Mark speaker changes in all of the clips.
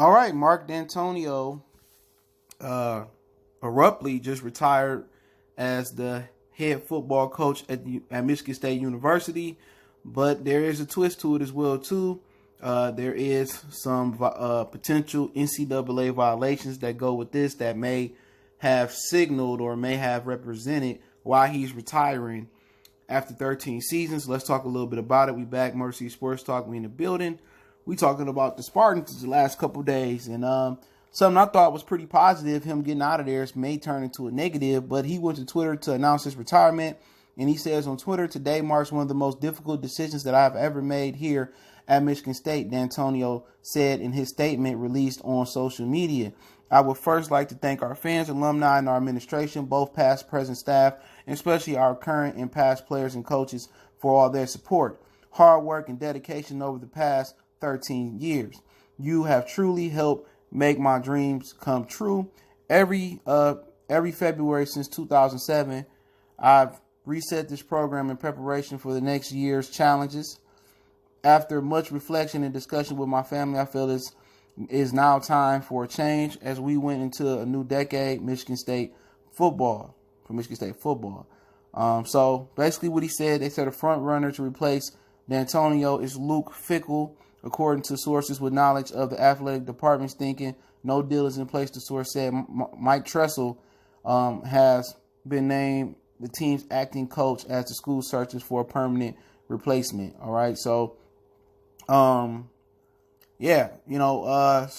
Speaker 1: All right, Mark Dantonio abruptly just retired as the head football coach at Michigan State University, but there is a twist to it as well too. There is some potential NCAA violations that go with this that may have signaled or may have represented why he's retiring after 13 seasons. Let's talk a little bit about it. We back, Mercy Sports Talk. We in the building. We talking about the Spartans the last couple days, and something I thought was pretty positive. Him getting out of there may turn into a negative, but he went to Twitter to announce his retirement, and he says on Twitter, "Today marks one of the most difficult decisions that I've ever made here at Michigan State," Dantonio said in his statement released on social media. "I would first like to thank our fans, alumni, and our administration, both past, present staff, and especially our current and past players and coaches for all their support, hard work, and dedication over the past 13 years. You have truly helped make my dreams come true. Every February since 2007, I've reset this program in preparation for the next year's challenges. After much reflection and discussion with my family, I feel it is now time for a change as we went into a new decade, Michigan State football, for Michigan State football." So basically what he said, they said a front runner to replace Dantonio is Luke Fickell. According to sources with knowledge of the athletic department's thinking, no deal is in place, the source said. Mike Tressel has been named the team's acting coach as the school searches for a permanent replacement. All right, so, let's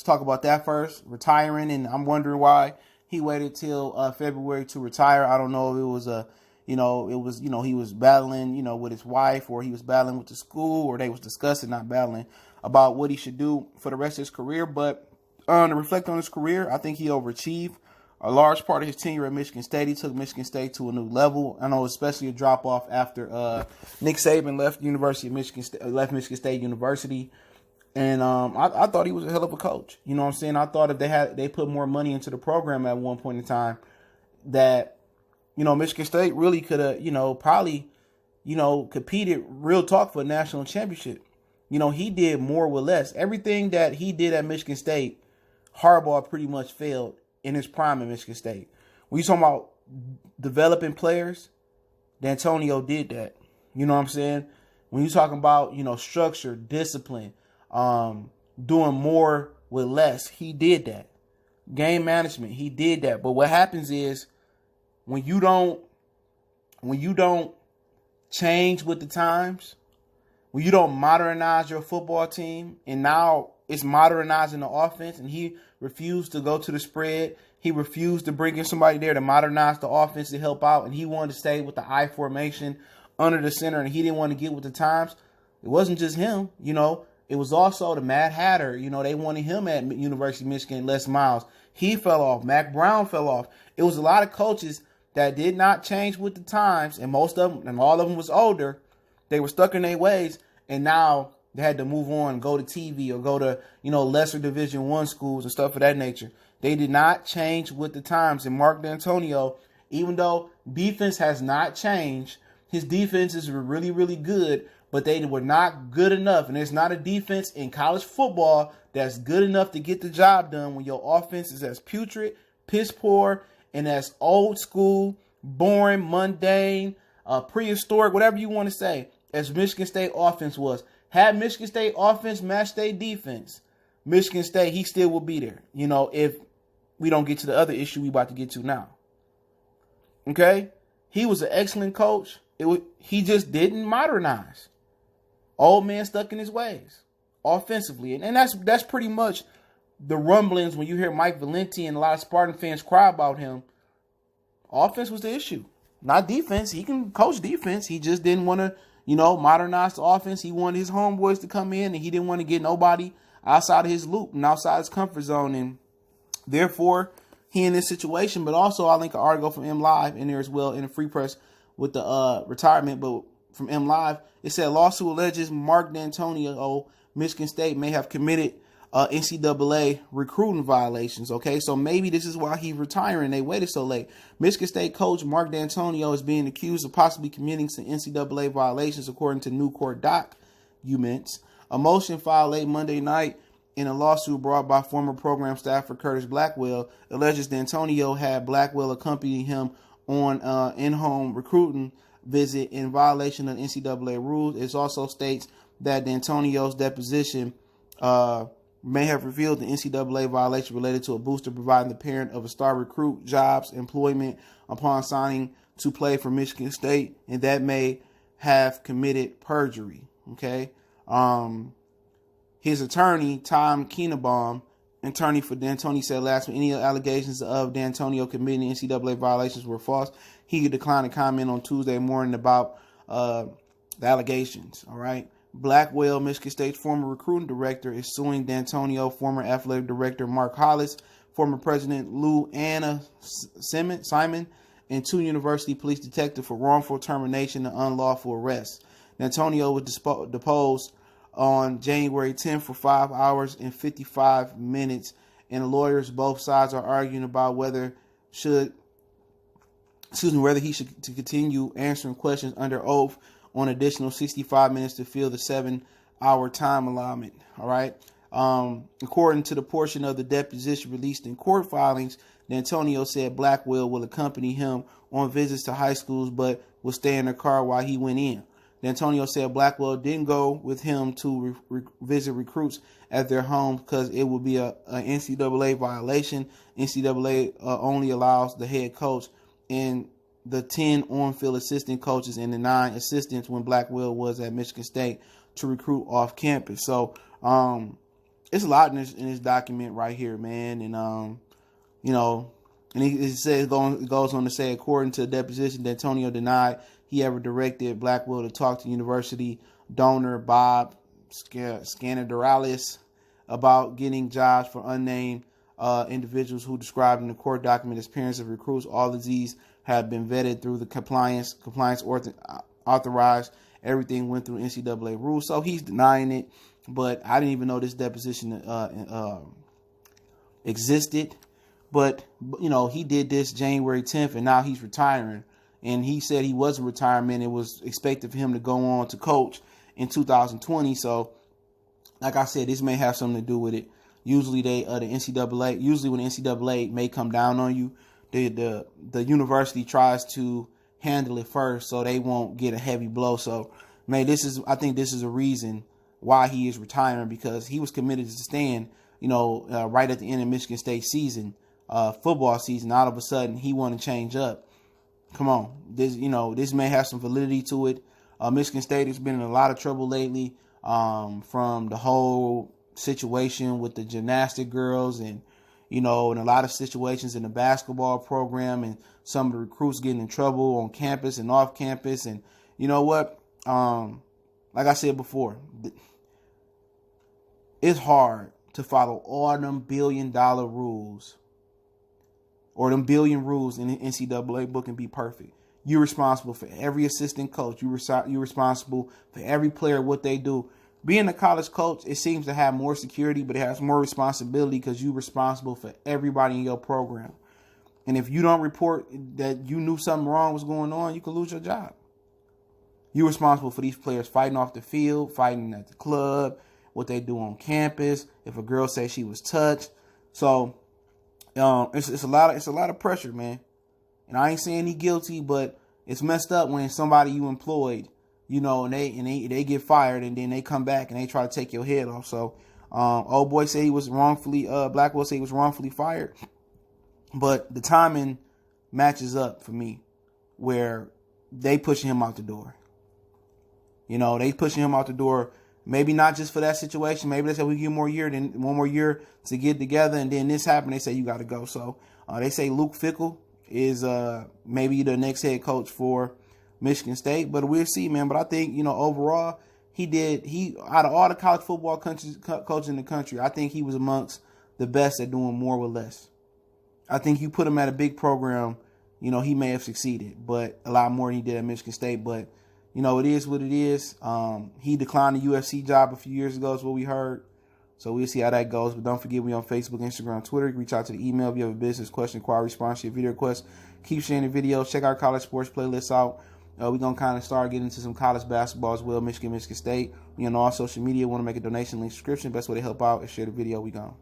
Speaker 1: talk about that first. Retiring, and I'm wondering why he waited till February to retire. I don't know if it was he was battling, with his wife, or he was battling with the school, or they was discussing, not battling, about what he should do for the rest of his career. But to reflect on his career, I think he overachieved a large part of his tenure at Michigan State. He took Michigan State to a new level. I know, especially a drop off after Nick Saban left Michigan State University. And I thought he was a hell of a coach. You know what I'm saying? I thought if they put more money into the program at one point in time, that Michigan State really could have, probably, competed real talk for a national championship. He did more with less. Everything that he did at Michigan State, Harbaugh pretty much failed in his prime at Michigan State. When you talking about developing players, Dantonio did that. You know what I'm saying? When you talking about, structure, discipline, doing more with less, he did that. Game management, he did that. But what happens is, when you don't change with the times, when you don't modernize your football team, and now it's modernizing the offense, and he refused to go to the spread. He refused to bring in somebody there to modernize the offense to help out, and he wanted to stay with the I formation under the center, and he didn't want to get with the times. It wasn't just him, It was also the Mad Hatter. They wanted him at University of Michigan, Les Miles. He fell off. Mac Brown fell off. It was a lot of coaches that did not change with the times, and most of them, and all of them was older. They were stuck in their ways, and now they had to move on and go to TV or go to, lesser Division I schools and stuff of that nature. They did not change with the times. And Mark Dantonio, even though defense has not changed, his defenses were really, really good, but they were not good enough. And there's not a defense in college football that's good enough to get the job done when your offense is as putrid, piss poor, and as old school, boring, mundane, prehistoric, whatever you want to say, as Michigan State offense was. Had Michigan State offense matched their defense, Michigan State, he still will be there, if we don't get to the other issue we about to get to now. Okay? He was an excellent coach. He just didn't modernize. Old man stuck in his ways offensively. And that's pretty much the rumblings when you hear Mike Valenti and a lot of Spartan fans cry about him. Offense was the issue, not defense. He can coach defense. He just didn't want to, modernize the offense. He wanted his homeboys to come in, and he didn't want to get nobody outside of his loop and outside his comfort zone. And therefore, he in this situation. But also, I link an article from M Live in there as well in the Free Press with the retirement. But from M Live, it said lawsuit alleges Mark Dantonio, Michigan State, may have committed NCAA recruiting violations. Okay, so maybe this is why he's retiring. They waited so late. Michigan State coach Mark Dantonio is being accused of possibly committing some NCAA violations, according to new court documents. A motion filed late Monday night in a lawsuit brought by former program staffer Curtis Blackwell, alleges Dantonio had Blackwell accompany him on in-home recruiting visit in violation of NCAA rules. It also states that Dantonio's deposition may have revealed the NCAA violation related to a booster providing the parent of a star recruit jobs employment upon signing to play for Michigan State, and that may have committed perjury. Okay. His attorney, Tom Keenebaum, attorney for Dantonio, said last week any allegations of Dantonio committing NCAA violations were false. He declined to comment on Tuesday morning about the allegations. All right. Blackwell, Michigan State's former recruiting director, is suing Dantonio, former athletic director Mark Hollis, former president Lou Anna Simon, and 2 university police detectives for wrongful termination and unlawful arrest. Dantonio was deposed on January 10th for 5 hours and 55 minutes, and the lawyers both sides are arguing about whether he should continue answering questions under oath on additional 65 minutes to fill the 7-hour time allotment. All right. According to the portion of the deposition released in court filings, Dantonio said Blackwell will accompany him on visits to high schools, but will stay in the car while he went in. Dantonio said Blackwell didn't go with him to visit recruits at their home because it would be a NCAA violation. NCAA only allows the head coach and the 10 on-field assistant coaches and the 9 assistants when Blackwell was at Michigan State to recruit off campus. So it's a lot in this document right here, man. And and it goes on to say, according to the deposition, Dantonio denied he ever directed Blackwell to talk to university donor Bob Scanaduralis about getting jobs for unnamed individuals who described in the court document as parents of recruits. All of these have been vetted through the compliance authorized. Everything went through NCAA rules. So he's denying it, but I didn't even know this deposition existed. But, he did this January 10th, and now he's retiring. And he said he was a retirement. It was expected for him to go on to coach in 2020. So, like I said, this may have something to do with it. Usually when the NCAA may come down on you, the university tries to handle it first so they won't get a heavy blow. So, man, I think this is a reason why he is retiring, because he was committed to staying, right at the end of Michigan State season, football season. All of a sudden, he want to change up. Come on, this may have some validity to it. Michigan State has been in a lot of trouble lately, from the whole situation with the gymnastic girls, and and a lot of situations in the basketball program, and some of the recruits getting in trouble on campus and off campus. And you know what? Like I said before, it's hard to follow all them billion-dollar rules, or them billion rules in the NCAA book, and be perfect. You're responsible for every assistant coach. You're responsible for every player, what they do. Being a college coach, it seems to have more security, but it has more responsibility because you're responsible for everybody in your program. And if you don't report that you knew something wrong was going on, you could lose your job. You're responsible for these players fighting off the field, fighting at the club, what they do on campus, if a girl says she was touched. So it's a lot of pressure, man. And I ain't saying he guilty, but it's messed up when somebody you employed, and they get fired, and then they come back and they try to take your head off. So old boy said he was Blackwell said he was wrongfully fired. But the timing matches up for me, where they pushing him out the door. They pushing him out the door. Maybe not just for that situation. Maybe they said we give one more year to get together, and then this happened. They say you got to go. So they say Luke Fickell is maybe the next head coach for Michigan State, but we'll see, man. But I think overall he out of all the college football coaches in the country, I think he was amongst the best at doing more with less. I think you put him at a big program, he may have succeeded, but a lot more than he did at Michigan State. But it is what it is. He declined the UFC job a few years ago, is what we heard. So we'll see how that goes. But don't forget, we on Facebook, Instagram, Twitter. You can reach out to the email if you have a business question, inquiry, response to your video request. Keep sharing the videos. Check our college sports playlist out. We're going to kind of start getting into some college basketball as well. Michigan State. We on all social media. Want to make a donation, link description. Best way to help out is share the video. We gone.